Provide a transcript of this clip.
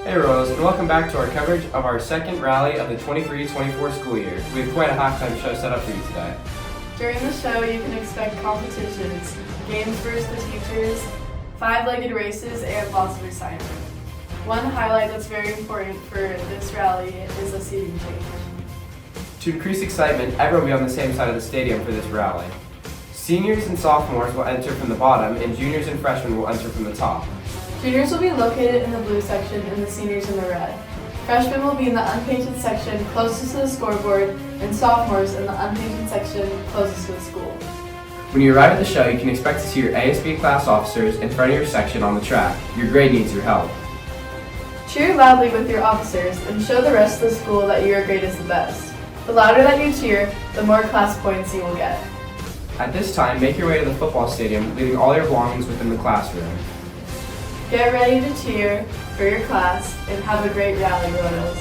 Hey Royals, and welcome back to our coverage of our second rally of the 23-24 school year. We have quite a halftime show set up for you today. During the show, you can expect competitions, games versus the teachers, 5-legged races, and lots of excitement. One highlight that's very important for this rally is a seating change. To increase excitement, everyone will be on the same side of the stadium for this rally. Seniors and sophomores will enter from the bottom, and juniors and freshmen will enter from the top. Juniors will be located in the blue section and the seniors in the red. Freshmen will be in the unpainted section closest to the scoreboard, and sophomores in the unpainted section closest to the school. When you arrive at the show, you can expect to see your ASB class officers in front of your section on the track. Your grade needs your help. Cheer loudly with your officers and show the rest of the school that your grade is the best. The louder that you cheer, the more class points you will get. At this time, make your way to the football stadium, leaving all your belongings within the classroom. Get ready to cheer for your class and have a great rally, Royals.